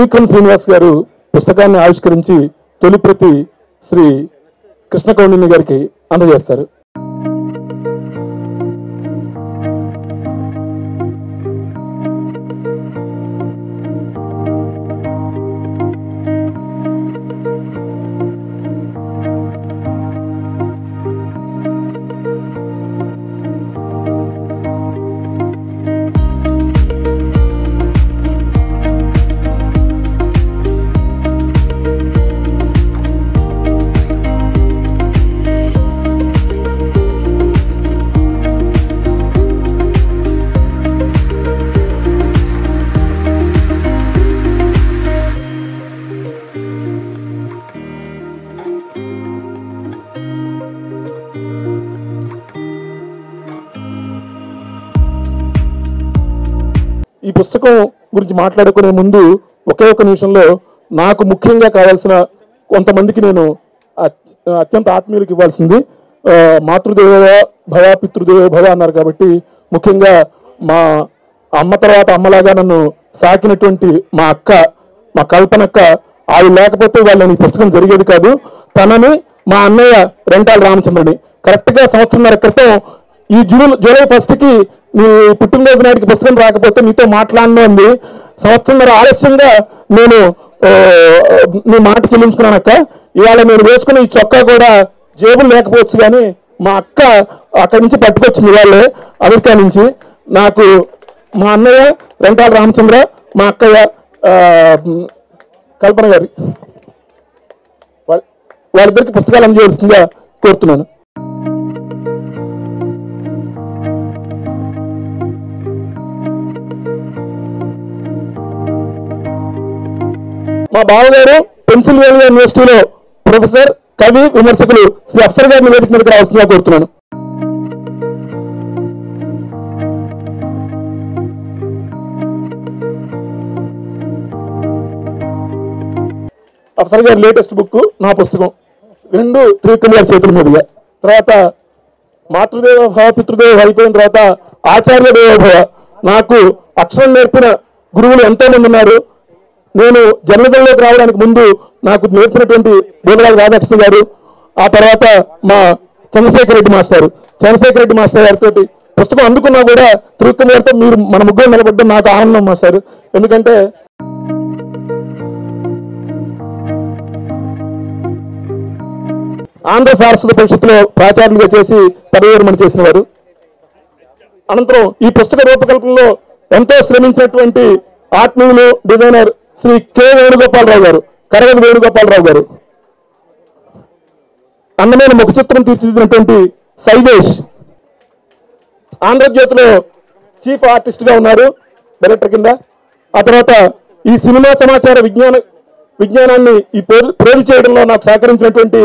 త్రివిక్రమ్ శ్రీనివాస్ గారు పుస్తకాన్ని ఆవిష్కరించి తొలి ప్రతి శ్రీ కృష్ణ కౌండిన్య గారికి అందజేస్తారు. ఈ పుస్తకం గురించి మాట్లాడుకునే ముందు ఒకే ఒక నిమిషంలో నాకు ముఖ్యంగా కావాల్సిన కొంతమందికి నేను అత్యంత ఆత్మీయులకు ఇవ్వాల్సింది. మాతృదేవో భవ పితృదేవో భవ అన్నారు కాబట్టి ముఖ్యంగా మా అమ్మ తర్వాత అమ్మలాగా నన్ను సాకినటువంటి మా అక్క, మా కల్పనక్క, ఆవిడ లేకపోతే వాళ్ళని ఈ పుస్తకం జరిగేది కాదు. తనని మా అన్నయ్య రెంటాల రామచంద్రుని కరెక్ట్గా సంవత్సరంన్నర క్రితం ఈ జూలై 1కి నీ పుట్టినరోజు నాటికి పుస్తకం రాకపోతే నీతో మాట్లాడను అంది. సంవత్సరంన్నర ఆలస్యంగా నేను నీ మాట చెల్లించుకున్నానక్క. ఇవాళ నేను వేసుకున్న ఈ చొక్కా కూడా జేబులు లేకపోవచ్చు, కానీ మా అక్క అక్కడి నుంచి పట్టుకొచ్చింది వాళ్ళే అమెరికా నుంచి. నాకు మా అన్నయ్య రెంటాల రామచంద్ర, మా అక్కయ్య కల్పన గారి వాళ్ళిద్దరికి పుస్తకాలు అందజేయాల్సిందిగా కోరుతున్నాను. మా బావగారు పెన్సిల్వేనియా యూనివర్సిటీలో ప్రొఫెసర్, కవి, విమర్శకులు శ్రీ అఫ్సర్ గారిని వేదిక మీదకి రావాల్సిందిగా కోరుతున్నాను. అఫ్సర్ గారి లేటెస్ట్ బుక్ నా పుస్తకం, రెండు త్రివిక్రమ్ గారి చేతుల మీదుగా. తర్వాత మాతృదేవ భవ పితృదేవ అయిపోయిన తర్వాత ఆచార్య దేవోభవ. నాకు అక్షరం నేర్పిన గురువులు ఎంతో మంది ఉన్నారు. నేను జర్నలిజంలోకి రావడానికి ముందు నాకు నేర్పినటువంటి బోధరాజు రాధాకృష్ణ గారు, ఆ తర్వాత మా చంద్రశేఖర్ రెడ్డి మాస్టర్ గారితో పుస్తకం అందుకున్నా కూడా త్రివిక్రమ్ గారితో మీరు మన ముగ్గురు నిలబడ్డం నాకు ఆనందం మాస్టర్. ఎందుకంటే ఆంధ్ర సారస్వత పరిషత్తులో ప్రాచార్యులుగా చేసి పదవిరమణ చేసిన వారు. అనంతరం ఈ పుస్తక రూపకల్పనలో ఎంతో శ్రమించినటువంటి ఆత్మీయులు డిజైనర్ శ్రీ కె వేణుగోపాలరావు గారు, కరగది వేణుగోపాలరావు గారు. అందమైన ముఖ చిత్రం తీర్చిదిద్దినటువంటి సైదేశ్ ఆంధ్రజ్యోతిలో చీఫ్ ఆర్టిస్ట్ గా ఉన్నారు, డైరెక్టర్ కింద. ఆ తర్వాత ఈ సినిమా సమాచార విజ్ఞానాన్ని ఈ ప్రేరు చేయడంలో నాకు సహకరించినటువంటి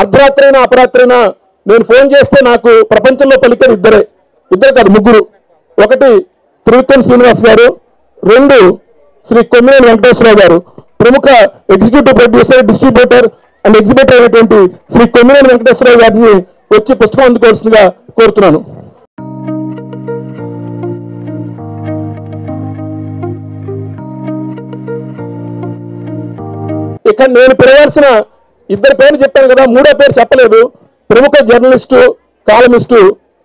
అర్ధరాత్రైనా అపరాత్రైనా నేను ఫోన్ చేస్తే నాకు ప్రపంచంలో పలికేది ఇద్దరు కాదు, ముగ్గురు. ఒకటి త్రివిక్రమ్ శ్రీనివాస్ గారు, రెండు శ్రీ కొమ్మినేని వెంకటేశ్వరరావు గారు, ప్రముఖ executive producer, distributor and exhibitor అయినటువంటి శ్రీ కొమ్మినేని వెంకటేశ్వరరావు గారిని వచ్చి పుస్తకం అందుకోవాల్సిందిగా కోరుతున్నాను. ఇక్కడ నేను పిలవాల్సిన ఇద్దరు పేర్లు చెప్పాను కదా, మూడో పేరు చెప్పలేదు. ప్రముఖ జర్నలిస్టు, కాలమిస్టు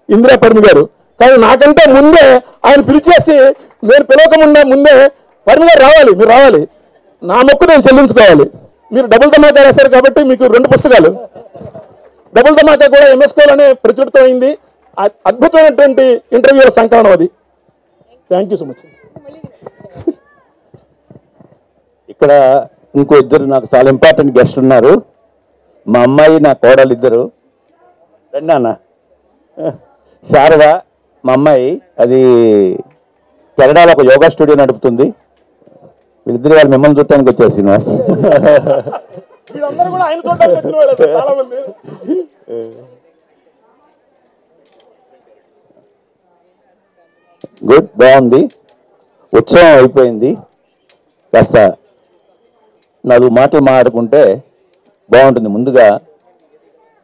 ఇందిరా పరిమి గారు. కానీ నాకంటే ముందే ఆయన పిలిచేసి నేను పిలవకముందే ముందే పరిమి గారు రావాలి, మీరు రావాలి, నా మొక్కు నేను చెల్లించుకోవాలి. మీరు డబుల్ ధమాకా రాశారు కాబట్టి మీకు 2 పుస్తకాలు. డబుల్ ధమాకా కూడా ఎంఎస్కోలోనే ప్రచురితమైంది. అద్భుతమైనటువంటి ఇంటర్వ్యూల సంకలనం అది. Thank you so much. ఇక్కడ ఇంకో ఇద్దరు నాకు చాలా ఇంపార్టెంట్ గెస్ట్ ఉన్నారు. మా అమ్మాయి, నా కోడలు ఇద్దరు. రండి అన్న. శారద మా అమ్మాయి, అది కెనడాలో ఒక యోగా స్టూడియో నడుపుతుంది. వీళ్ళిద్దరు వాళ్ళు మిమ్మల్ని చూడటానికి వచ్చారు శ్రీనివాస్. గుడ్, బాగుంది. ఉత్సవం అయిపోయింది. కాస్త 4 మాటలు మాట్లాడుకుంటే బాగుంటుంది. ముందుగా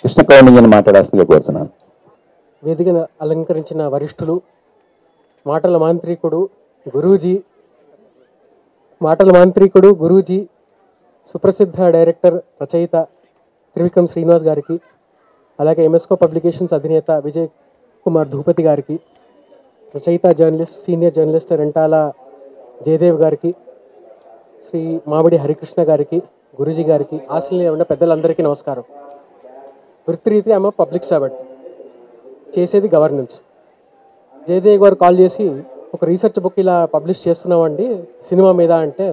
కృష్ణ కౌండిన్యని మాట్లాడాల్సిందిగా కోరుతున్నాను. వేదికను అలంకరించిన వరిష్ఠులు, మాటల మాంత్రికుడు, గురూజీ, మాటల మాంత్రికుడు గురూజీ, సుప్రసిద్ధ డైరెక్టర్ రచయిత త్రివిక్రమ్ శ్రీనివాస్ గారికి, అలాగే ఎంఎస్కో పబ్లికేషన్స్ అధినేత విజయ్ కుమార్ ధూపతి గారికి, రచయిత journalist senior journalist Rentala Jayadev గారికి, శ్రీ మామిడి హరికృష్ణ గారికి, గురూజీ గారికి, ఆస్ట్రేలియా ఉన్న పెద్దలందరికీ నమస్కారం. వృత్తిరీతి ఆమె పబ్లిక్ సర్వెంట్, చేసేది గవర్నెన్స్. జయదేవ్ గారు కాల్ చేసి ఒక రీసెర్చ్ బుక్ ఇలా పబ్లిష్ చేస్తున్నామండి సినిమా మీద అంటే,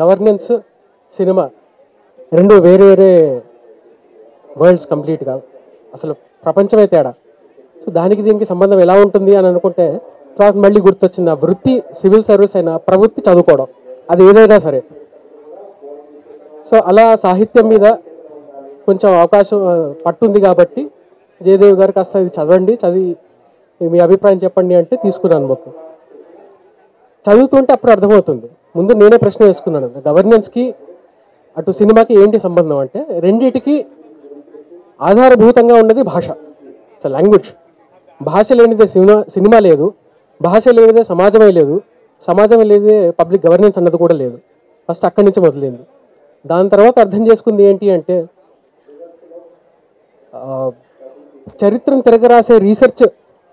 గవర్నెన్స్ సినిమా రెండు వేరే వేరే వరల్డ్స్ కంప్లీట్గా, అసలు ప్రపంచమే తేడా. సో దానికి దీనికి సంబంధం ఎలా ఉంటుంది అని అనుకుంటే తర్వాత మళ్ళీ గుర్తొచ్చింది, ఆ వృత్తి సివిల్ సర్వీస్ అయినా ప్రవృత్తి చదువుకోవడం, అది ఏదైనా సరే. సో అలా సాహిత్యం మీద కొంచెం అవకాశం పట్టుంది కాబట్టి జయదేవ్ గారు కాస్త ఇది చదవండి, చదివి మీ అభిప్రాయం చెప్పండి అంటే తీసుకున్నాను బుక్. చదువుతుంటే అప్పుడు అర్థమవుతుంది. ముందు నేనే ప్రశ్న వేసుకున్నాను, గవర్నెన్స్కి అటు సినిమాకి ఏంటి సంబంధం అంటే, రెండిటికి ఆధారభూతంగా ఉన్నది భాష, లాంగ్వేజ్. భాష లేనిదే సినిమా లేదు, భాష లేనిదే సమాజమే లేదు, సమాజం లేనిదే పబ్లిక్ గవర్నెన్స్ అన్నది కూడా లేదు. ఫస్ట్ అక్కడి నుంచి మొదలైంది. దాని తర్వాత అర్థం చేసుకుంది ఏంటి అంటే, చరిత్రను తిరగరాసే రీసెర్చ్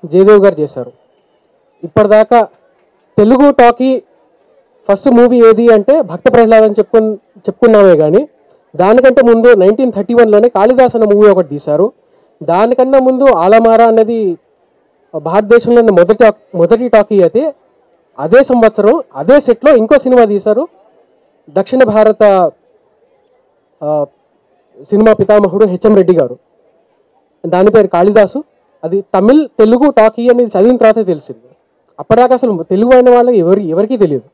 జయదేవ్ గారు చేశారు. ఇప్పటిదాకా తెలుగు టాకీ ఫస్ట్ మూవీ ఏది అంటే భక్త ప్రహ్లాద్ అని చెప్పుకున్నామే కానీ, దానికంటే ముందు 1931లోనే కాళిదాస్ అన్న మూవీ ఒకటి తీశారు. దానికన్నా ముందు ఆలమారా అన్నది భారతదేశంలోని మొదటి టాకీ అయితే, అదే సంవత్సరం అదే సెట్లో ఇంకో సినిమా తీశారు. దక్షిణ భారత సినిమా పితామహుడు హెచ్ఎం రెడ్డి గారు, దాని పేరు కాళిదాసు. అది తమిళ్ తెలుగు టాకీ అనేది చదివిన తర్వాతే తెలిసింది. అప్పటిదాకా అసలు తెలుగు అయిన వాళ్ళకి ఎవరికీ తెలియదు.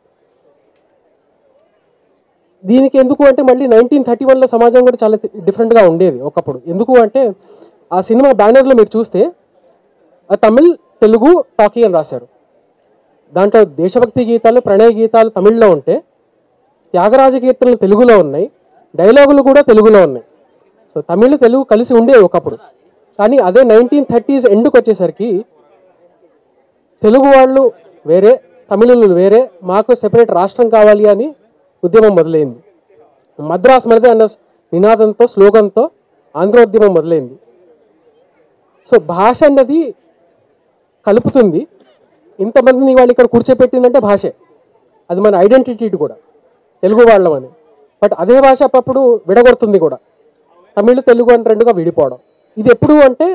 దీనికి ఎందుకు అంటే, మళ్ళీ 1931లో సమాజం కూడా చాలా డిఫరెంట్గా ఉండేది ఒకప్పుడు. ఎందుకు అంటే, ఆ సినిమా బ్యానర్లో మీరు చూస్తే తమిళ్ తెలుగు టాకీ అని రాశారు. దాంట్లో దేశభక్తి గీతాలు ప్రణయ గీతాలు తమిళ్లో ఉంటే, త్యాగరాజ కీర్తనలు తెలుగులో ఉన్నాయి, డైలాగులు కూడా తెలుగులో ఉన్నాయి. సో తమిళ్ తెలుగు కలిసి ఉండేవి ఒకప్పుడు. కానీ అదే 1930s ఎండ్కి వచ్చేసరికి తెలుగు వాళ్ళు వేరే, తమిళులు వేరే, మాకు సెపరేట్ రాష్ట్రం కావాలి అని ఉద్యమం మొదలైంది. మద్రాస్ మనదే అన్న నినాదంతో స్లోగన్తో ఆంధ్రోద్యమం మొదలైంది. సో భాష అన్నది కలుపుతుంది. ఇంతమందిని వాళ్ళు ఇక్కడ కూర్చోపెట్టిందంటే భాషే, అది మన ఐడెంటిటీ కూడా, తెలుగు వాళ్ళమని. బట్ అదే భాష అప్పుడు విడగొడుతుంది కూడా, తమిళ్ తెలుగు అని రెండుగా విడిపోవడం. ఇది ఎప్పుడు అంటే,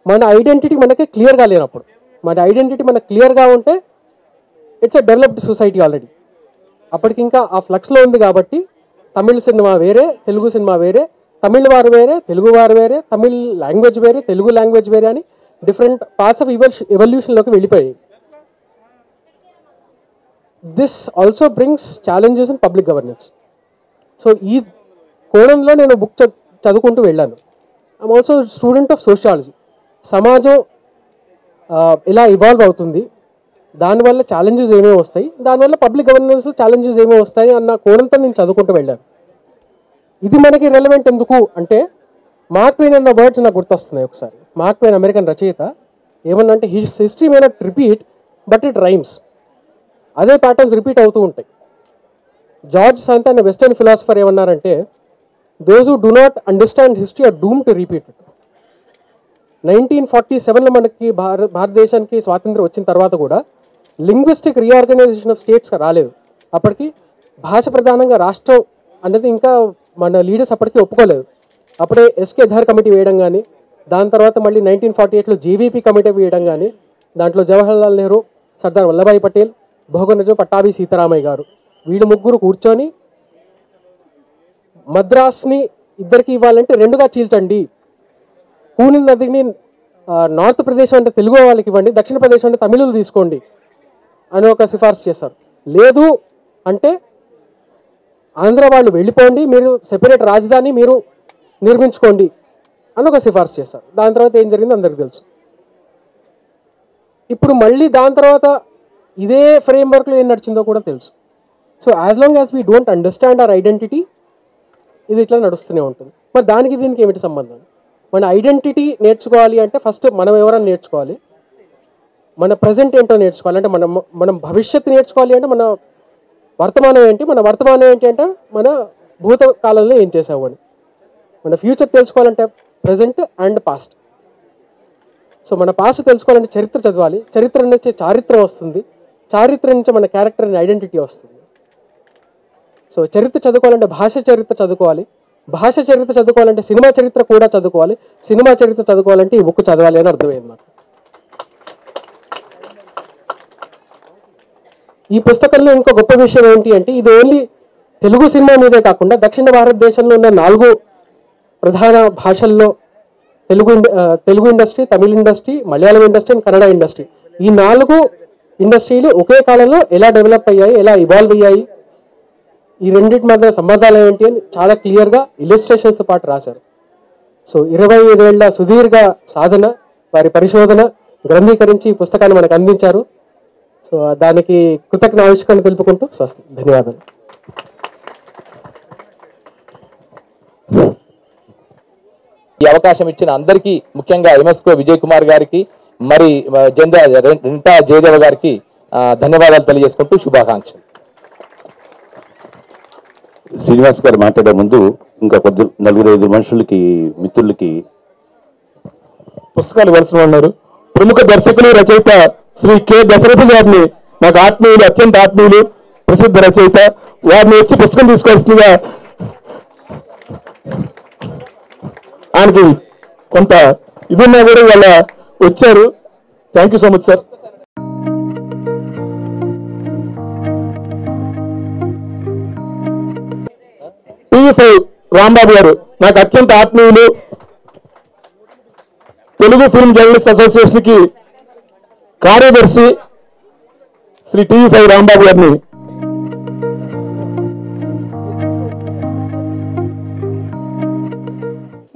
మన ఐడెంటిటీ మనకి క్లియర్గా లేనప్పుడు. మన ఐడెంటిటీ మనకు క్లియర్గా ఉంటే it's a developed society already. అప్పటికి ఇంకా ఆ ఫ్లక్స్లో ఉంది కాబట్టి తమిళ్ సినిమా వేరే, తెలుగు సినిమా వేరే, తమిళ్ వారు వేరే, తెలుగు వారు వేరే, తమిళ్ లాంగ్వేజ్ వేరే, తెలుగు లాంగ్వేజ్ వేరే అని డిఫరెంట్ పార్ట్స్ ఆఫ్ ఎవల్యూషన్లోకి వెళ్ళిపోయాయి. This also brings challenges in public governance. So ఈ కోణంలో నేను బుక్ చదువుకుంటూ వెళ్ళాను. I'm also student of sociology. సమాజం ఎలా ఇవాల్వ్ అవుతుంది, దానివల్ల ఛాలెంజెస్ ఏమేమి వస్తాయి, దానివల్ల పబ్లిక్ గవర్నెన్స్ ఛాలెంజెస్ ఏమేమి వస్తాయి అన్న కోణంతో నేను చదువుకుంటూ వెళ్ళాను. ఇది మనకి రెలవెంట్ ఎందుకు అంటే, మార్క్ ట్వైన్ అన్న వర్డ్స్ నాకు గుర్తొస్తున్నాయి. ఒకసారి మార్క్ ట్వైన్ అమెరికన్ రచయిత ఏమన్నా అంటే, history may not repeat but it rhymes. అదే ప్యాటర్న్స్ రిపీట్ అవుతూ ఉంటాయి. జార్జ్ సంత్ అనే వెస్టర్న్ ఫిలాసఫర్ ఏమన్నారంటే, those who do not understand history are doom to repeat it. 1947లో మనకి భారతదేశానికి స్వాతంత్రం వచ్చిన తర్వాత కూడా లింగ్విస్టిక్ రీఆర్గనైజేషన్ ఆఫ్ స్టేట్స్ రాలేదు. అప్పటికి భాష ప్రధానంగా రాష్ట్రం అనేది ఇంకా మన లీడర్స్ అప్పటికి ఒప్పుకోలేదు. అప్పుడే ఎస్కే ధర్ కమిటీ వేయడం కానీ, దాని తర్వాత మళ్ళీ 1948లో జేవీపీ కమిటీ వేయడం కానీ, దాంట్లో జవహర్లాల్ నెహ్రూ, సర్దార్ వల్లభాయ్ పటేల్, బహుగుణజు పట్టాభి సీతారామయ్య గారు, వీళ్ళు ముగ్గురు కూర్చొని మద్రాస్ని ఇద్దరికి ఇవ్వాలంటే రెండుగా చీల్చండి, కూని నదిని నార్త్ ప్రదేశ్ అంటే తెలుగు వాళ్ళకి ఇవ్వండి, దక్షిణ ప్రదేశ్ అంటే తమిళులు తీసుకోండి అని ఒక సిఫార్సు చేస్తారు. లేదు అంటే ఆంధ్ర వాళ్ళు వెళ్ళిపోండి, మీరు సెపరేట్ రాజధాని మీరు నిర్మించుకోండి అని ఒక సిఫార్సు చేస్తారు. దాని తర్వాత ఏం జరిగిందో అందరికీ తెలుసు. ఇప్పుడు మళ్ళీ దాని తర్వాత ఇదే ఫ్రేమ్వర్క్లో ఏం నడిచిందో కూడా తెలుసు. So as long as we don't understand our identity, ఇది ఇట్లా నడుస్తూనే ఉంటుంది. మరి దానికి దీనికి ఏమిటి సంబంధం? మన ఐడెంటిటీ నేర్చుకోవాలి అంటే ఫస్ట్ మనం ఎవరైనా నేర్చుకోవాలి, మన ప్రజెంట్ ఏంటో నేర్చుకోవాలి, అంటే మనం భవిష్యత్తు నేర్చుకోవాలి అంటే మన వర్తమానం ఏంటి, మన వర్తమానం ఏంటి అంటే మన భూతకాలంలో ఏం చేసావు అని. మన ఫ్యూచర్ తెలుసుకోవాలంటే ప్రజెంట్ అండ్ పాస్ట్. సో మన పాస్ట్ తెలుసుకోవాలంటే చరిత్ర చదవాలి, చరిత్ర నుంచి చారిత్రం వస్తుంది, చారిత్ర నుంచి మన క్యారెక్టర్ అండ్ ఐడెంటిటీ వస్తుంది. సో చరిత్ర చదువుకోవాలంటే భాష చరిత్ర చదువుకోవాలి, భాష చరిత్ర చదువుకోవాలంటే సినిమా చరిత్ర కూడా చదువుకోవాలి, సినిమా చరిత్ర చదువుకోవాలంటే ఈ బుక్ చదవాలి అని అర్థమైంది నాకు. ఈ పుస్తకంలో ఇంకో గొప్ప విషయం ఏంటి అంటే ఇది ఓన్లీ తెలుగు సినిమా మీదే కాకుండా దక్షిణ భారతదేశంలో ఉన్న 4 ప్రధాన భాషల్లో Telugu industry, Tamil industry, Malayalam industry and Kannada industry, ఈ 4 ఇండస్ట్రీలు ఒకే కాలంలో ఎలా డెవలప్ అయ్యాయి, ఎలా ఇవాల్వ్ అయ్యాయి, ఈ రెండింటి మధ్య సంబంధాలు ఏంటి అని చాలా క్లియర్గా ఇలిస్ట్రేషన్స్తో పాటు రాశారు. సో 25 ఏళ్ల సుదీర్ఘ సాధన, వారి పరిశోధన గ్రంథీకరించి ఈ పుస్తకాన్ని మనకు అందించారు. సో దానికి కృతజ్ఞ ఆవిష్కరణ తెలుపుకుంటూ స్వస్తి, ధన్యవాదాలు. ఈ అవకాశం ఇచ్చిన అందరికీ, ముఖ్యంగా ఎంఎస్కో విజయ్ కుమార్ గారికి, మరి రింటా జయదేవ గారికి ధన్యవాదాలు తెలియజేసుకుంటూ శుభాకాంక్షలు. శ్రీనివాస్ గారు మాట్లాడే ముందు ఇంకా 4-5 మనుషులకి, మిత్రులకి పుస్తకాలు ఇవ్వాల్సిన ఉన్నారు. ప్రముఖ దర్శకులు, రచయిత శ్రీ కె దశరథ గారిని, నాకు ఆత్మీయులు, అత్యంత ఆత్మీయులు, ప్రసిద్ధ రచయిత, వారిని వచ్చి పుస్తకం తీసుకోవాల్సిందిగా, ఆయనకి కొంత ఇదున్నా కూడా వాళ్ళ వచ్చారు. Thank you so much sir. TV5 Rambabu గారు నాకు అత్యంత ఆత్మీయులు, తెలుగు ఫిల్మ్ జర్నలిస్ట్ అసోసియేషన్ కి కార్యదర్శి శ్రీ టీవీ5 రాంబాబు గారిని,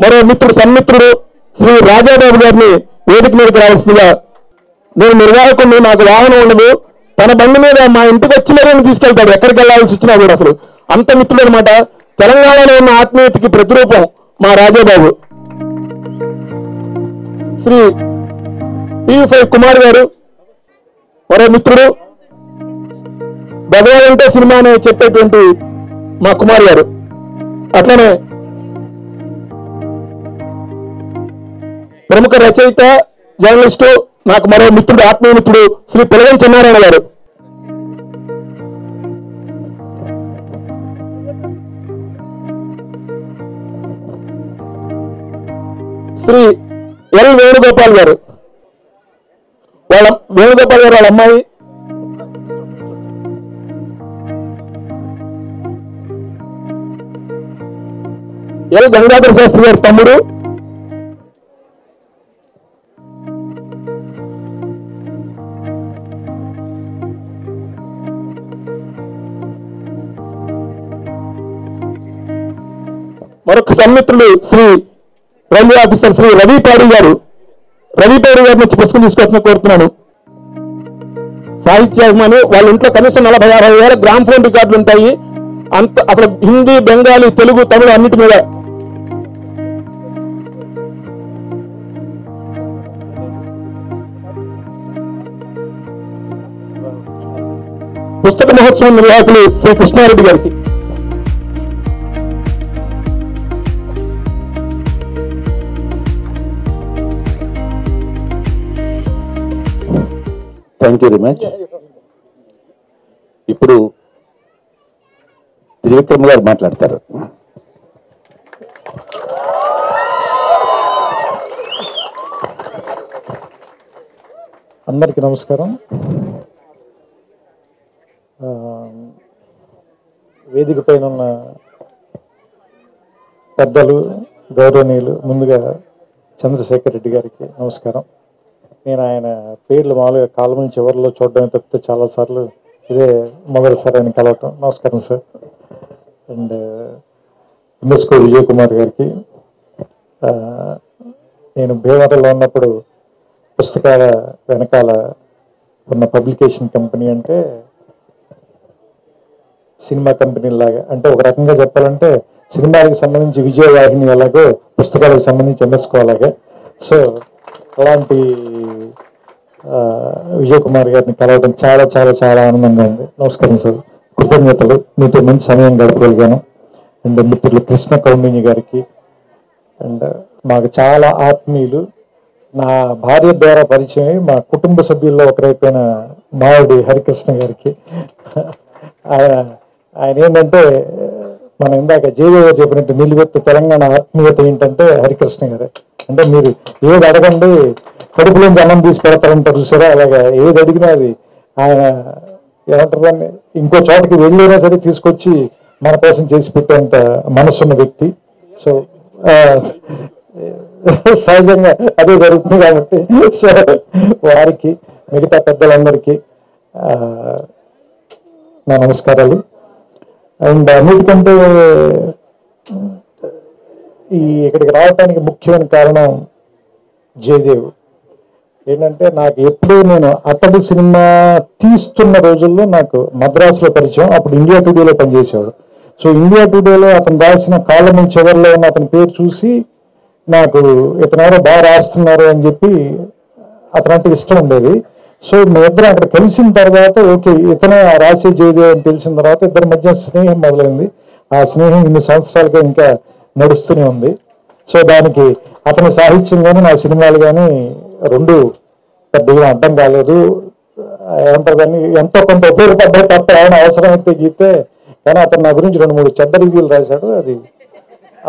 మరో మిత్రుడు, సన్మిత్రుడు శ్రీ రాజాబాబు గారిని వేదిక మీదకి రావాల్సిందిగా. నేను నిర్వాహకుడిని, నాకు వాహనం ఉండదు, తన బండి మీద మా ఇంటికి వచ్చి మరీ తీసుకెళ్తాడు ఎక్కడికి వెళ్ళాల్సి వచ్చినా కూడా. అసలు అంత మిత్రుడు అనమాట. తెలంగాణలో ఉన్న ఆత్మీయతకి ప్రతిరూపం మా రాజాబాబు. శ్రీ టీవీ5 కుమార్ గారు మరో మిత్రుడు, భగవాన్ సినిమా అని చెప్పేటువంటి మా కుమార్ గారు. అట్లనే ప్రముఖ రచయిత, జర్నలిస్టు, నాకు మరో మిత్రుడు, ఆత్మీయ మిత్రుడు శ్రీ పిలగం చెన్నారాయణ గారు. శ్రీ ఎల్ వేణుగోపాల్ గారు, వేణుగోపాల్ గారు వాళ్ళ అమ్మాయి, ఎల్ గంగాధర శాస్త్రి గారు తమ్ముడు, మరొక సన్మిత్రులు శ్రీ రైల్వే ఆఫీసర్ శ్రీ రవిపాడి గారు. రవిపాడి గారిని వచ్చి పుస్తకం తీసుకొచ్చిన కోరుతున్నాను. సాహిత్యాభిమాని, వాళ్ళ ఇంట్లో కనీసం 40-50 గ్రామ్ ఫోన్ రికార్డులు ఉంటాయి. అంత అసలు హిందీ, బెంగాలీ, తెలుగు, తమిళ అన్నిటి మీద. పుస్తక మహోత్సవం నిర్వాహకులు శ్రీ కృష్ణారెడ్డి గారికి. Thank you very much. ఇప్పుడు త్రివిక్రమ్ గారు మాట్లాడతారు. అందరికీ నమస్కారం. వేదిక పైన ఉన్న పెద్దలు, గౌరవనీయులు, ముందుగా చంద్రశేఖర్ రెడ్డి గారికి నమస్కారం. నేను ఆయన పేర్లు మామూలుగా కాలం చివరిలో చూడడమే తప్పితే చాలాసార్లు ఇదే మొదటిసారి ఆయన కలవటం. నమస్కారం సార్. అండ్ ఎంఎస్కో విజయ్ కుమార్ గారికి, నేను భీమవరంలో ఉన్నప్పుడు పుస్తకాల వెనకాల ఉన్న పబ్లికేషన్ కంపెనీ అంటే సినిమా కంపెనీ లాగా, అంటే ఒక రకంగా చెప్పాలంటే సినిమాలకు సంబంధించి విజయవాహిని ఎలాగో పుస్తకాలకు సంబంధించి ఎంఎస్కో అలాగే. సో అలాంటి విజయ్ కుమార్ గారిని కలవడం చాలా చాలా చాలా ఆనందంగా ఉంది. నమస్కారం సార్. కృతజ్ఞతలు. మీతో మంచి సమయం గడపగలిగాను. అండ్ మిత్రులు కృష్ణ కౌండిన్య గారికి, అండ్ మాకు చాలా ఆత్మీయులు, నా భార్య ద్వారా పరిచయం మా కుటుంబ సభ్యుల్లో ఒకరైపోయిన మావిడి హరికృష్ణ గారికి. ఆయన ఏంటంటే మనం ఇందాక జయదేవ్ గారు చెప్పినట్టు నిలువెత్తు తెలంగాణ ఆత్మీయత ఏంటంటే హరికృష్ణ గారు. అంటే మీరు ఏది అడగండి కడుపులోంచి అన్నం తీసి పెడతా ఉంటారు చూసారా, అలాగా ఏది అడిగినా అది ఆయన ఏమంటారు ఇంకో చోటకి వెళ్ళైనా సరే తీసుకొచ్చి మన కోసం చేసి పెట్టేంత మనసున్న వ్యక్తి. సో సహజంగా అదే జరుగుతుంది కాబట్టి సో వారికి మిగతా పెద్దలందరికీ నా నమస్కారాలు. అండ్ అన్నిటికంటే ఇక్కడికి రావడానికి ముఖ్యమైన కారణం జయదేవ్. ఏంటంటే నాకు ఎప్పుడూ నేను అతడు సినిమా తీస్తున్న రోజుల్లో నాకు మద్రాసులో పరిచయం. అప్పుడు ఇండియా టుడేలో పనిచేసేవాడు. సో ఇండియా టుడేలో అతను రాసిన కాలం చివరిలో ఉన్న అతని పేరు చూసి నాకు ఇతను ఎవరో బాగా రాస్తున్నారు అని చెప్పి అతనంటే ఇష్టం ఉండేది. సో మేమిద్దరం అక్కడ కలిసిన తర్వాత ఓకే ఇతనే రాసే జయదేవ్ అని తెలిసిన తర్వాత ఇద్దరి మధ్య స్నేహం మొదలైంది. ఆ స్నేహం ఇన్ని సంవత్సరాలుగా ఇంకా నడుస్తూనే ఉంది. సో దానికి అతని సాహిత్యం కానీ నా సినిమాలు కానీ రెండు పెద్దగా అర్థం కాలేదు. ఏమంటారు దాన్ని ఎంతో కొంత ఉపయోగపడ్డాయి తప్ప ఆయన అవసరమైతే గీతే. కానీ అతను నా గురించి 2-3 చెడ్డ రివ్యూలు రాశాడు. అది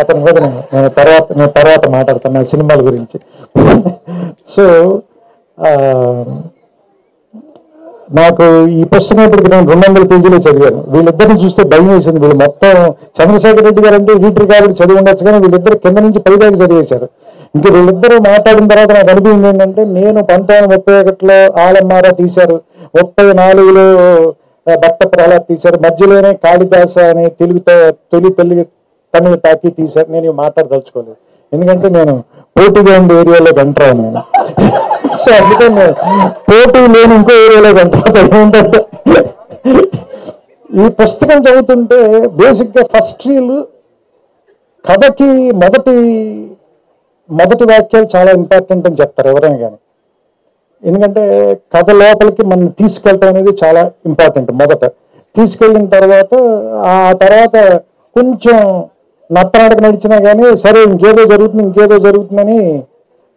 అతని మీద నేను తర్వాత మాట్లాడతాను నా సినిమాల గురించి. సో నాకు ఈ పుస్తకం ఇప్పటికి నేను 200 పేజీలే చదివాను. వీళ్ళిద్దరిని చూస్తే భయం వేసింది. వీళ్ళు మొత్తం చంద్రశేఖర్ రెడ్డి గారు అంటే వీటి కాబట్టి చదివి ఉండొచ్చు, కానీ వీళ్ళిద్దరు కింద నుంచి పైదాకా చదివేశారు. ఇంకా వీళ్ళిద్దరూ మాట్లాడిన తర్వాత నాకు అనిపించింది ఏంటంటే నేను 1931లో ఆలమ్మారా తీశారు, 34లో భక్త ప్రహ్లాద్ తీశారు, మధ్యలోనే కాళిదాస అనే తొలి తమిళ టాకీ తీశారు. నేను ఇవి మాట్లాడదలుచుకోలేదు, ఎందుకంటే నేను పోటీగా ఉండే ఏరియాలో గంటరాను నేను. సో అందుకే నేను పోటీ లేని ఇంకో ఏరియాలో గంటరాను. ఏంటంటే ఈ పుస్తకం చదువుతుంటే బేసిక్గా ఫస్ట్ రీల్ కథకి మొదటి వాక్యాలు చాలా ఇంపార్టెంట్ అని చెప్తారు ఎవరైనా కానీ. ఎందుకంటే కథ లోపలికి మనం తీసుకెళ్ళటం అనేది చాలా ఇంపార్టెంట్. మొదట తీసుకెళ్ళిన తర్వాత ఆ తర్వాత కొంచెం నత్తనాటక నడిచినా కానీ సరే ఇంకేదో జరుగుతుందని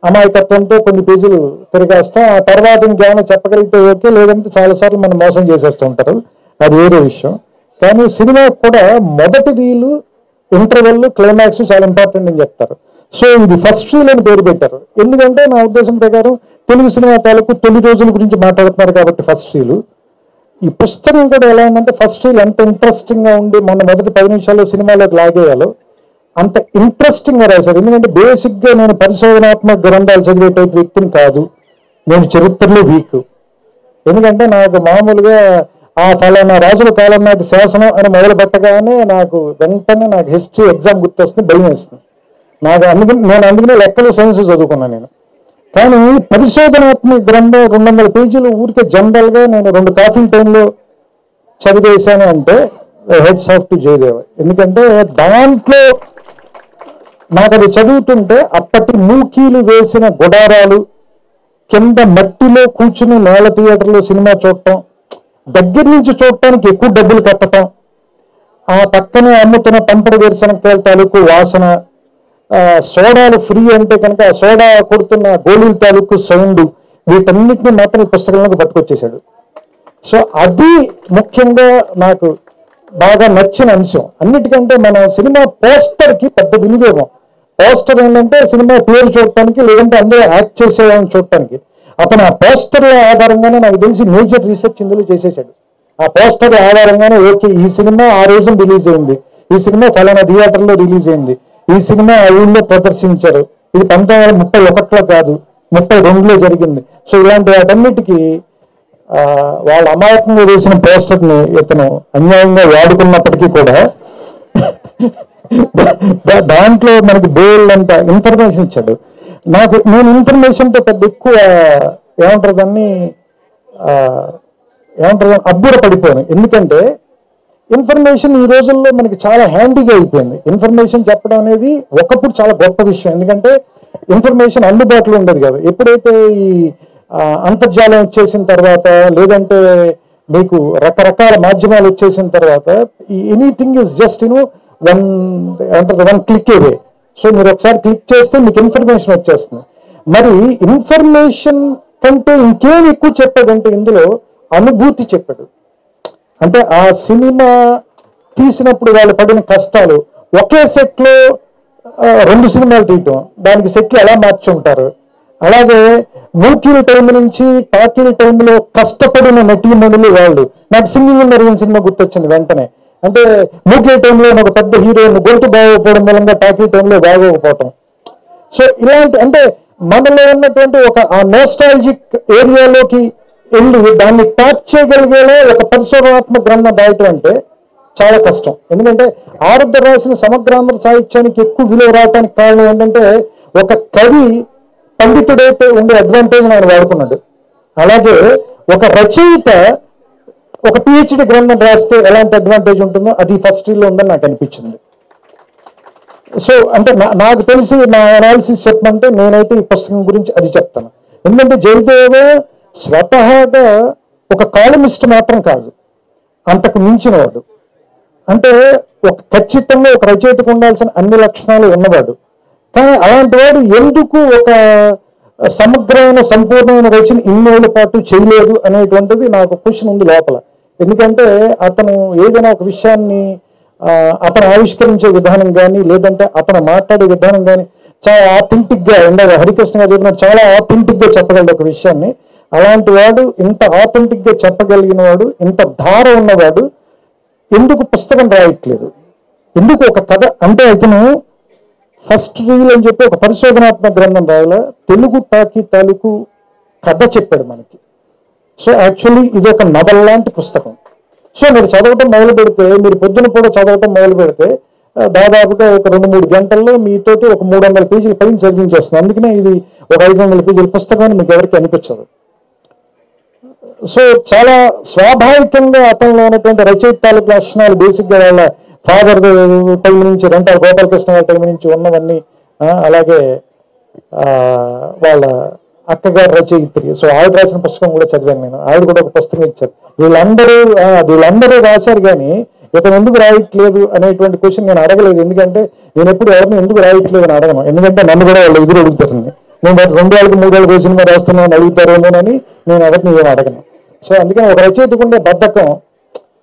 అమాయకత్వంతో కొన్ని పేజీలు తిరిగేస్తాం. ఆ తర్వాత ఇంకేమైనా చెప్పగలిగితే ఓకే, లేదంటే చాలాసార్లు మనం మోసం చేసేస్తూ ఉంటారు, అది వేరే విషయం. కానీ సినిమా కూడా మొదటి రీలు, ఇంటర్వెల్, క్లైమాక్స్ చాలా ఇంపార్టెంట్ అని చెప్తారు. సో ఇది ఫస్ట్ రీల్ అని పేరు పెట్టారు. ఎందుకంటే నా ఉద్దేశం ప్రకారం తెలుగు సినిమా తాలూకు తొలి రోజుల గురించి మాట్లాడుతున్నారు కాబట్టి ఫస్ట్ రీలు. ఈ పుస్తకం కూడా ఎలా ఉందంటే ఫస్ట్ రీల్ ఎంత ఇంట్రెస్టింగ్గా ఉండి మొదటి 10 నిమిషాల్లో సినిమాలోకి లాగేయాలో అంత ఇంట్రెస్టింగ్గా రాశారు. ఎందుకంటే బేసిక్గా నేను పరిశోధనాత్మక గ్రంథాలు చదివే టైప్ వ్యక్తిని కాదు, నేను చరిత్రలో వీక్. ఎందుకంటే నాకు మామూలుగా ఆ ఫలానా రాజుల కాలం నాటి శాసనం అని మొదలు పెట్టగానే నాకు వెంటనే హిస్టరీ ఎగ్జామ్ గుర్తొస్తుంది, భయం వేస్తుంది నాకు. అందుకనే లెక్కలు సైన్స్ చదువుకున్నాను నేను. కానీ పరిశోధనాత్మక గ్రంథం 200 పేజీలు ఊరికే జనరల్గా నేను 2 కాఫీ టైంలో చదివేశాను అంటే హెడ్స్ ఆఫ్ టు జయదేవ్. ఎందుకంటే దాంట్లో నాకు అది చదువుతుంటే అప్పటి మూకీలు వేసిన గుడారాలు, కింద మట్టిలో కూర్చుని నేల థియేటర్లో సినిమా చూడటం, దగ్గర నుంచి చూడటానికి ఎక్కువ డబ్బులు కట్టడం, ఆ పక్కనే అమ్ముతున్న పంపర వేరుశనక్కాయల తాలూకు వాసన, సోడాలు ఫ్రీ అంటే కనుక ఆ సోడా కొడుతున్న గోళీల తాలూకు సౌండ్, వీటన్నిటిని మాత్రం ఈ పుస్తకంలోకి పట్టుకొచ్చేశాడు. సో అది ముఖ్యంగా నాకు బాగా నచ్చిన అంశం. అన్నిటికంటే మన సినిమా పోస్టర్కి పెద్ద వినియోగం. పోస్టర్ ఏంటంటే సినిమా పేరు చూడటానికి, లేదంటే అందరూ యాక్ట్ చేసేవాళ్ళని చూడటానికి. అతను ఆ పోస్టర్ల ఆధారంగానే నాకు తెలిసి మేజర్ రీసెర్చ్ ఇందులో చేసేసాడు. ఆ పోస్టర్ ఆధారంగానే ఓకే ఈ సినిమా ఆ రోజున రిలీజ్ అయింది, ఈ సినిమా ఫలానా థియేటర్లో రిలీజ్ అయింది, ఈ సినిమా ఆ ఊళ్ళో ప్రదర్శించారు, ఇది 1931లో కాదు 32లో జరిగింది. సో ఇలాంటి వాటన్నిటికీ వాళ్ళ అమాయకంగా వేసిన పోస్టర్ని ఇతను అన్యాయంగా వాడుకున్నప్పటికీ కూడా దాంట్లో మనకి బోల్డ్ అంత ఇన్ఫర్మేషన్ ఇచ్చాడు. నేను ఇన్ఫర్మేషన్తో పెద్ద ఎక్కువ అబ్బుర పడిపోయాను. ఎందుకంటే ఇన్ఫర్మేషన్ ఈ రోజుల్లో మనకి చాలా హ్యాండీగా అయిపోయింది. ఇన్ఫర్మేషన్ చెప్పడం అనేది ఒకప్పుడు చాలా గొప్ప విషయం, ఎందుకంటే ఇన్ఫర్మేషన్ అందుబాటులో ఉండదు కదా. ఎప్పుడైతే ఈ అంతర్జాలం వచ్చేసిన తర్వాత, లేదంటే మీకు రకరకాల మాధ్యమాలు వచ్చేసిన తర్వాత anything is just one click away. So మీరు ఒకసారి క్లిక్ చేస్తే మీకు ఇన్ఫర్మేషన్ వచ్చేస్తుంది. మరి ఇన్ఫర్మేషన్ కంటే ఇంకేం ఎక్కువ చెప్పాడంటే ఇందులో అనుభూతి చెప్పాడు. అంటే ఆ సినిమా తీసినప్పుడు వాళ్ళు పడిన కష్టాలు, ఒకే సెట్లో 2 సినిమాలు తీయటం, దానికి సెట్లు ఎలా మార్చుంటారు, అలాగే మూకీల టైం నుంచి టాకీల టైంలో కష్టపడిన నటీమణులు వాళ్ళు. నాకు singing in the rain cinema గుర్తొచ్చింది వెంటనే. అంటే మూకీ టైంలో ఒక పెద్ద హీరోయిన్ గొంతు బాగోకపోవడం మూలంగా టాకీ టైంలో బాగోకపోవటం. సో ఇలాంటి అంటే మనలో ఉన్నటువంటి ఒక ఆ నోస్టాలజిక్ ఏరియాలోకి వెళ్ళి దాన్ని ట్యాప్ చేయగలిగేలా ఒక పరిశోధనాత్మక గ్రంథం రాయటం అంటే చాలా కష్టం. ఎందుకంటే ఆరుద్ర రాసిన సమగ్రాంధ్ర సాహిత్యానికి ఎక్కువ విలువ రావడానికి కారణం ఏంటంటే ఒక కవి పండితుడైతే ఉండే అడ్వాంటేజ్ ఆయన వాడుకున్నాడు. అలాగే ఒక రచయిత ఒక పిహెచ్డి గ్రంథం రాస్తే ఎలాంటి అడ్వాంటేజ్ ఉంటుందో అది ఫస్ట్ లో ఉందని నాకు అనిపించింది. సో అంటే నాకు తెలిసి నా అనాలిసిస్ చెప్పమంటే నేనైతే ఈ పుస్తకం గురించి అది చెప్తాను. ఎందుకంటే జయదేవ స్వతహాగా ఒక కాలమిస్ట్ మాత్రం కాదు, అంతకు మించిన వాడు. అంటే ఖచ్చితంగా ఒక రచయితకు ఉండాల్సిన అన్ని లక్షణాలు ఉన్నవాడు. కానీ అలాంటి వాడు ఎందుకు ఒక సమగ్రమైన సంపూర్ణమైన రచన ఇన్నేళ్ల పాటు చేయలేదు అనేటువంటిది నాకు క్వశ్చన్ ఉంది లోపల. ఎందుకంటే అతను ఏదైనా ఒక విషయాన్ని అతను ఆవిష్కరించే విధానం కానీ లేదంటే అతను మాట్లాడే విధానం కానీ చాలా ఆథెంటిక్ గా ఉండదు. హరికృష్ణ గారు చెప్పినట్టు చాలా ఆథెంటిక్ గా చెప్పగలడు ఒక విషయాన్ని. అలాంటి వాడు, ఇంత ఆథెంటిక్ గా చెప్పగలిగిన వాడు, ఇంత ధార ఉన్నవాడు ఎందుకు పుస్తకం రాయట్లేదు? ఎందుకు ఒక కథ అంటే అతను ఫస్ట్ రీల్ అని చెప్పి ఒక పరిశోధనాత్మక గ్రంథం రాయాల తెలుగు టాకీ తాలూకు కథ చెప్పాడు మనకి. సో యాక్చువల్లీ ఇది ఒక నవల లాంటి పుస్తకం. సో మీరు చదవటం మొదలు పెడితే, మీరు పొద్దున కూడా చదవటం మొదలు పెడితే దాదాపుగా ఒక 2-3 గంటల్లో మీతోటి ఒక 300 పేజీల పైన చదివించేస్తుంది. అందుకనే ఇది ఒక 500 పేజీల పుస్తకం మీకు ఎవరికి అనిపించదు. సో చాలా స్వాభావికంగా అతనిలో ఉన్నటువంటి రచయిత తాలూకు లక్షణాలు బేసిక్గా వాళ్ళ ఫాదర్ టైం నుంచి, రెంటాల గోపాలకృష్ణ గారి టైం నుంచి ఉన్నవన్నీ, అలాగే వాళ్ళ అక్కగారు రచయిత్రి. సో ఆవిడ రాసిన పుస్తకం కూడా చదివాను నేను. ఆవిడ కూడా ఒక పుస్తకం ఇచ్చారు. వీళ్ళందరూ రాశారు కానీ ఇతను ఎందుకు రాయట్లేదు అనేటువంటి క్వశ్చన్ నేను అడగలేదు. ఎందుకంటే నేను ఎప్పుడు ఎవరిని ఎందుకు రాయట్లేదు అని అడగను. ఎందుకంటే నన్ను కూడా వాళ్ళు ఎదురు అడుగుతారండి. నేను 2 ఏళ్ళకి 3 ఏళ్ళకి సినిమా రాస్తున్నాను అడుగుతారేమోనని నేను ఎవరిని ఏమి అడగను. సో అందుకని ఒక రచయితకు ఉండే బద్ధకం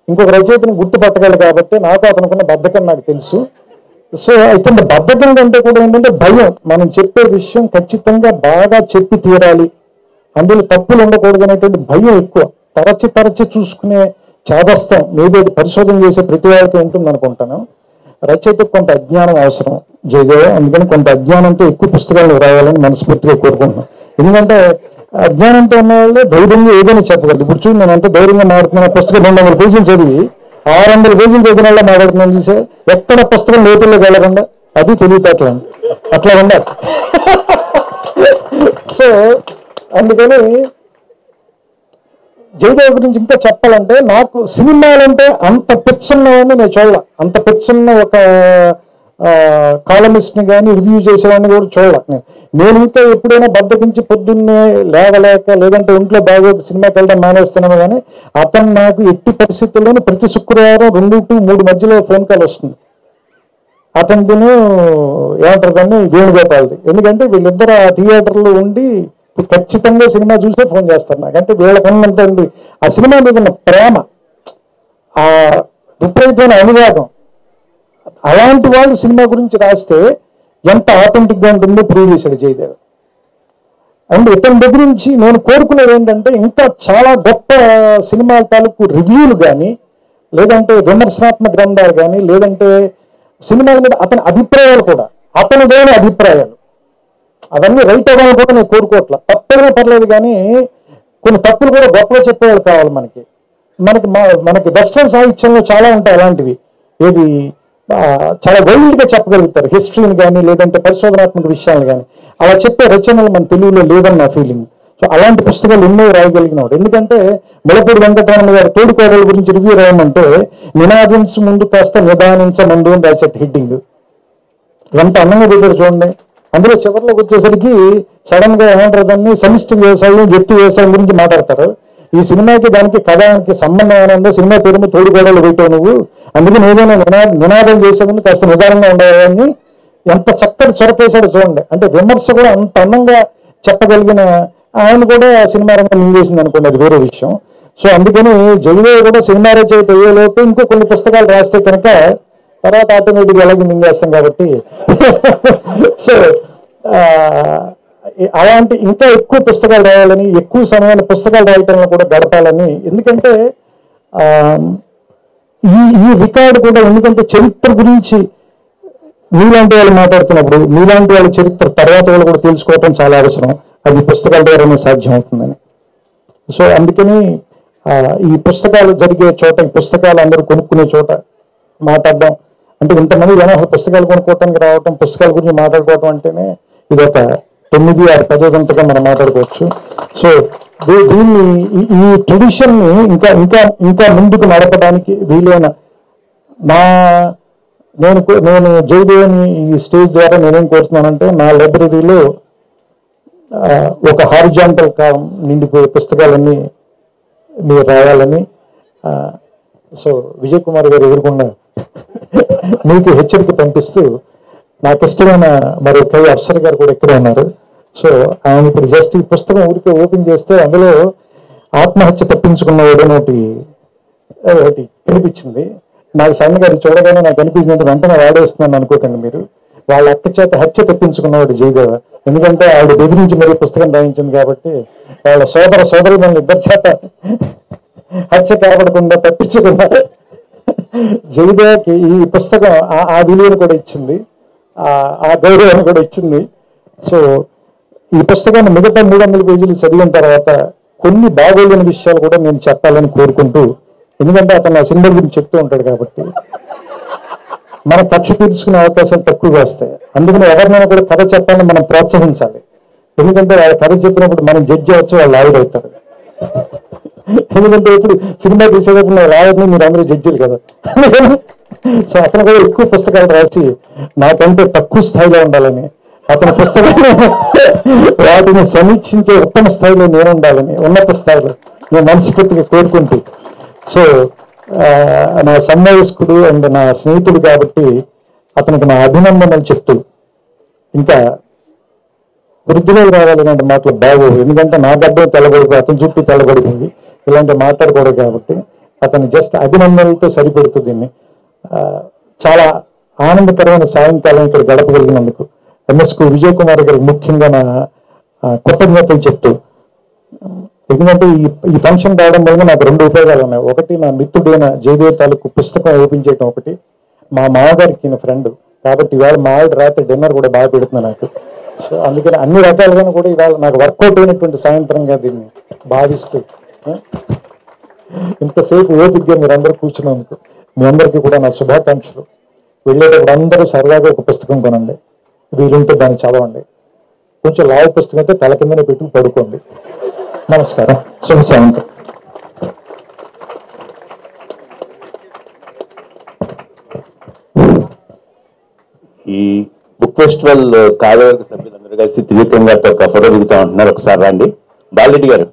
ఇంకొక రచయితను గుర్తుపట్టగలరు కాబట్టి నాకు అతనుకున్న బద్ధకం నాకు తెలుసు. సో అయితే బద్ధకం కంటే కూడా ఏంటంటే భయం. మనం చెప్పే విషయం ఖచ్చితంగా బాగా చెప్పి తీరాలి, అందులో తప్పులు ఉండకూడదు అనేటువంటి భయం ఎక్కువ. తరచి చూసుకునే చాదస్తం మేబీ పరిశోధన చేసే ప్రతి వారికి ఉంటుంది అనుకుంటాను. రచయితకు కొంత అజ్ఞానం అవసరం జయదేవ. అందుకని కొంత అజ్ఞానంతో ఎక్కువ పుస్తకాలు రాయాలని మనస్ఫూర్తిగా కోరుకుంటున్నాను. ఎందుకంటే అజ్ఞానంతో ఉన్న వాళ్ళే ధైర్యంగా ఏదైనా చెప్పగలరు. ఇప్పుడు చూడండి, నేను ఎంత ధైర్యంగా మాట్లాడుతున్న పుస్తకం 200 పేజీలు చదివి 600 పేజీలు చదివిన వాళ్ళ మాట్లాడుతున్నాను చూసే. ఎక్కడ పుస్తకం లోతుల్లోకి వెళ్ళకుండా అది తెలివితేటలు అట్లా ఉండాలి. సో అందుకని జయదేవ్ గురించి ఇంకా చెప్పాలంటే, నాకు సినిమాలంటే అంత పిచ్చున్నవాడిని నేను చూడాల. అంత పిచ్చున్న ఒక కాలమిస్ట్ని కానీ రివ్యూ చేసేవాడిని కూడా చూడాల. నేను ఇంకా ఎప్పుడైనా బద్దకించి పొద్దున్నే లేవలేక లేదంటే ఒంట్లో బాగా సినిమాకి వెళ్ళడం మానేస్తున్నాను. కానీ అతను నాకు ఎట్టి పరిస్థితుల్లోనూ ప్రతి శుక్రవారం 2 to 3 మధ్యలో ఫోన్ కాల్ వస్తుంది. అతనిదిను ఏమంటారు దాన్ని, వేణుగోపాల్ది. ఎందుకంటే వీళ్ళిద్దరు ఆ థియేటర్లో ఉండి ఖచ్చితంగా సినిమా చూసే ఫోన్ చేస్తారు నాకు. అంటే వీళ్ళకున్నంత ఆ సినిమా మీద ఉన్న ప్రేమ, ఆ విపరీతమైన అనురాగం, అలాంటి వాళ్ళు సినిమా గురించి రాస్తే ఎంత ఆథెంటిక్గా ఉంటుందో ప్రూవ్ చేశాడు జయదేవ్. అండ్ ఇతని దగ్గర నుంచి నేను కోరుకునేది ఏంటంటే ఇంకా చాలా గొప్ప సినిమాల తాలూకు రివ్యూలు కానీ లేదంటే విమర్శనాత్మక గ్రంథాలు కానీ లేదంటే సినిమాల మీద అతని అభిప్రాయాలు కూడా, అతనిదైన అభిప్రాయాలు అవన్నీ రైట్ అవ్వాలని కూడా నేను కోరుకోవట్లా. తప్పైనా పర్లేదు కానీ కొన్ని తప్పులు కూడా గొప్పగా చెప్పేవాళ్ళు కావాలి మనకి. మనకి వెస్ట్రన్ సాహిత్యంలో చాలా ఉంటాయి అలాంటివి. ఏది చాలా వైల్డ్గా చెప్పగలుగుతారు హిస్టరీని కానీ లేదంటే పరిశోధనాత్మక విషయాలు కానీ. అలా చెప్పే రచనలు మన తెలుగులో లేదని నా ఫీలింగ్. సో అలాంటి పుస్తకాలు ఎన్నో రాయగలిగినవాడు. ఎందుకంటే ములపూడి వెంకటరమణ గారు తోడుకోడల గురించి రివ్యూ రాయమంటే నినాదించు ముందు కాస్త నిదానించమందు అని రాసేట హెడ్డింగ్ ఎంత అందంగా పెట్టారు చూడండి. అందులో చివరిలోకి వచ్చేసరికి సడన్ గా ఏమంటారు దాన్ని, సమిష్టి వ్యవసాయం, వ్యక్తి వ్యవసాయం గురించి మాట్లాడతారు. ఈ సినిమాకి దానికి కథకి సంబంధం ఏమైనా సినిమా పేరు మీద తోడుగోడలు పెట్టావు నువ్వు, అందుకే నేనే నినాదం చేసేందుకు కాస్త నిదానంగా ఉండేవాడిని. ఎంత చక్కటి చొరపేశాడు చూడండి. అంటే విమర్శ కూడా అంత అందంగా చెప్పగలిగిన ఆయన కూడా సినిమా రంగం మింగేసింది అనుకోండి, అది వేరే విషయం. సో అందుకని జగదేవ్ కూడా సినిమా రచయిత అయ్యేలోపు ఇంకో కొన్ని పుస్తకాలు రాస్తే కనుక తర్వాత ఆటోమేటిక్గా ఎలాగో మింగేస్తాం కాబట్టి సో అలాంటి ఇంకా ఎక్కువ పుస్తకాలు రాయాలని, ఎక్కువ సమయాన్ని పుస్తకాలు రాయటంలో కూడా గడపాలని. ఎందుకంటే ఈ రికార్డు కూడా, ఎందుకంటే చరిత్ర గురించి మీలాంటి వాళ్ళు మాట్లాడుతున్నప్పుడు మీలాంటి వాళ్ళ చరిత్ర తర్వాత వాళ్ళు కూడా తెలుసుకోవటం చాలా అవసరం. అది పుస్తకాల ద్వారానే సాధ్యం అవుతుందని. సో అందుకని ఈ పుస్తకాలు జరిగే చోట, ఈ పుస్తకాలు అందరూ కొనుక్కునే చోట మాట్లాడడం అంటే, ఇంతమంది జనాలు పుస్తకాలు కొనుక్కోవటానికి రావటం, పుస్తకాల గురించి మాట్లాడుకోవటం అంటేనే ఇది ఒక 9-10 గంటగా మనం మాట్లాడుకోవచ్చు. సో దీన్ని ఈ ట్రెడిషన్ని ఇంకా ఇంకా ఇంకా ముందుకు నడపడానికి వీలైన నేను జయదేవ్ని ఈ స్టేజ్ ద్వారా నేనేం కోరుతున్నానంటే, నా లైబ్రరీలో ఒక హారిజాంటల్ కాలం నిండిపోయే పుస్తకాలన్నీ మీరు రాయాలని. సో విజయ్ కుమార్ గారు ఎదుర్కొన్న మీకు హెచ్చరిక పంపిస్తూ, నాకు ఇష్టమైన మరి కవి అఫ్సర్ గారు కూడా ఇక్కడే ఉన్నారు. సో ఆయన ఇప్పుడు జస్ట్ ఈ పుస్తకం ఊరికే ఓపెన్ చేస్తే అందులో ఆత్మహత్య తప్పించుకున్నవాడు ఒకటి కనిపించింది. నాకు సడన్ గారు చూడగానే నాకు అనిపించినట్టు వెంటనే వాడేస్తున్నాను అనుకోకండి మీరు. వాళ్ళ అక్క చేత హత్య తప్పించుకున్నవాడు జయదేవ. ఎందుకంటే ఆవిడ బెదిరించి మరీ పుస్తకం రాయించింది కాబట్టి వాళ్ళ సోదరి మన ఇద్దరి చేత హత్య కాపాడకుండా తప్పించుకున్నారు. జయదేవకి ఈ పుస్తకం ఆ విలువను కూడా ఇచ్చింది, ఆ గౌరవాన్ని కూడా ఇచ్చింది. సో ఈ పుస్తకాన్ని మిగతా 300 పేజీలు చదివిన తర్వాత కొన్ని బాగోలేని విషయాలు కూడా నేను చెప్పాలని కోరుకుంటూ, ఎందుకంటే అతను ఆ సినిమా గురించి చెప్తూ ఉంటాడు కాబట్టి మన కక్ష తీర్చుకునే అవకాశాలు తక్కువగా వస్తాయి. అందుకని ఎవరినైనా కూడా కథ చెప్పాలని మనం ప్రోత్సహించాలి. ఎందుకంటే వాళ్ళ కథ చెప్పినప్పుడు మనం జడ్జి అవచ్చు, వాళ్ళు లాయర్ అవుతారు. ఎందుకంటే ఇప్పుడు సినిమా తీసేటప్పుడు నా లాయర్ని మీరు అందరూ జడ్జిలు కదా. సో అతను కూడా ఎక్కువ పుస్తకాలు రాసి నాకంటే తక్కువ స్థాయిలో ఉండాలని, అతని పుస్తకాలు వాటిని సమీక్షించే ఉత్తమ స్థాయిలో నేను ఉండాలని, ఉన్నత స్థాయిలో నేను మనస్ఫూర్తిగా కోరుకుంటూ, సో నా సన్మాయస్కుడు అండ్ నా స్నేహితుడు కాబట్టి అతనికి నా అభినందనలు చెప్తూ, ఇంకా వృద్ధిలో రావాలి ఇలాంటి మాటలు బాగోవు. ఎందుకంటే నా గడ్డం తెల్లబడిపోయి అతని చుట్టూ తెల్లబడిపోయి ఇలాంటి మాట్లాడకూడదు కాబట్టి అతను జస్ట్ అభినందనలతో సరిపెడుతుంది. దీన్ని చాలా ఆనందకరమైన సాయంకాలం ఇక్కడ గడపగలిగినందుకు ఎంఎస్కు విజయ్ కుమార్ గారికి ముఖ్యంగా నా కృతజ్ఞతలు చెప్తూ, ఎందుకంటే ఈ ఫంక్షన్ రావడం వల్ల నాకు 2 ఉపయోగాలు ఉన్నాయి. ఒకటి, నా మిత్రుడైన జయదేవ్ తాలూకు పుస్తకం ఓపెన్ చేయడం ఒకటి, మా మామగారికి ఈయన ఫ్రెండ్ కాబట్టి ఇవాళ మా ఆవిడ రాత్రి డిన్నర్ కూడా బాగా పెడుతుంది నాకు. సో అందుకని అన్ని రకాలుగాను కూడా ఇవాళ నాకు వర్కౌట్ అయినటువంటి సాయంత్రంగా దీన్ని భావిస్తూ, ఇంతసేపు ఓపికగా మీరందరూ కూర్చున్నందుకు మీ అందరికీ కూడా నా శుభాకాంక్షలు. వెళ్ళేటప్పుడు అందరూ సరదాగా ఒక పుస్తకం కొనండి, వీలుంటే దాన్ని చదవండి. కొంచెం లావు పుస్తకం అయితే తల కిందనే పెట్టుకు పడుకోండి. నమస్కారం, శుభ సాయంత్రం. ఈ బుక్ ఫెస్టివల్ కార్యవర్గ సభ్యులందరూ కలిసి త్రివిక్రమ్ గారితో ఒక ఫోటో దిగుతా ఉంటున్నారు. ఒకసారి రండి. బాలరెడ్డి గారు.